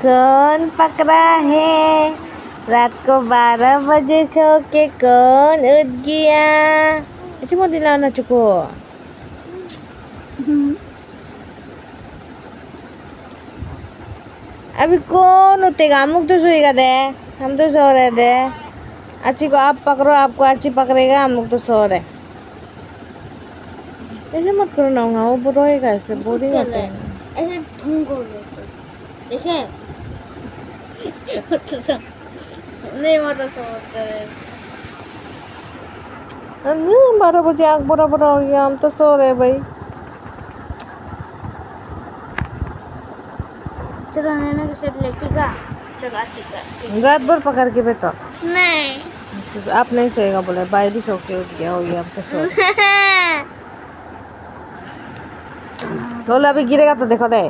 कौन पकड़ा है रात को 12 बजे सो के कौन उठ गया? ऐसे mau dilawan cukup. अभी कौन उठेगा? हम लोग तो सोएगा दे, हम तो सो रहे थे। अच्छी को आप पकड़ो, आपको अच्छी पकड़ेगा, हम लोग तो सो रहे। ऐसे मत करो ना, वो बुरोएगा, ऐसे बोरिंग होते हैं। ऐसे ढूंढ कर देखे नहीं मतलब समझ रहे 12 बजे आँख बड़ा बड़ा हो गया, हम तो सो रहे भाई। चलो मैंने शर्ट लेके का चलो ठीक है रात भर पकड़ के बैठो। नहीं आप नहीं सोएगा बोले, बाई भी सो के उठ गया हो गया, हम तो सो रहे। लोला अभी गिरेगा तो देखो दे।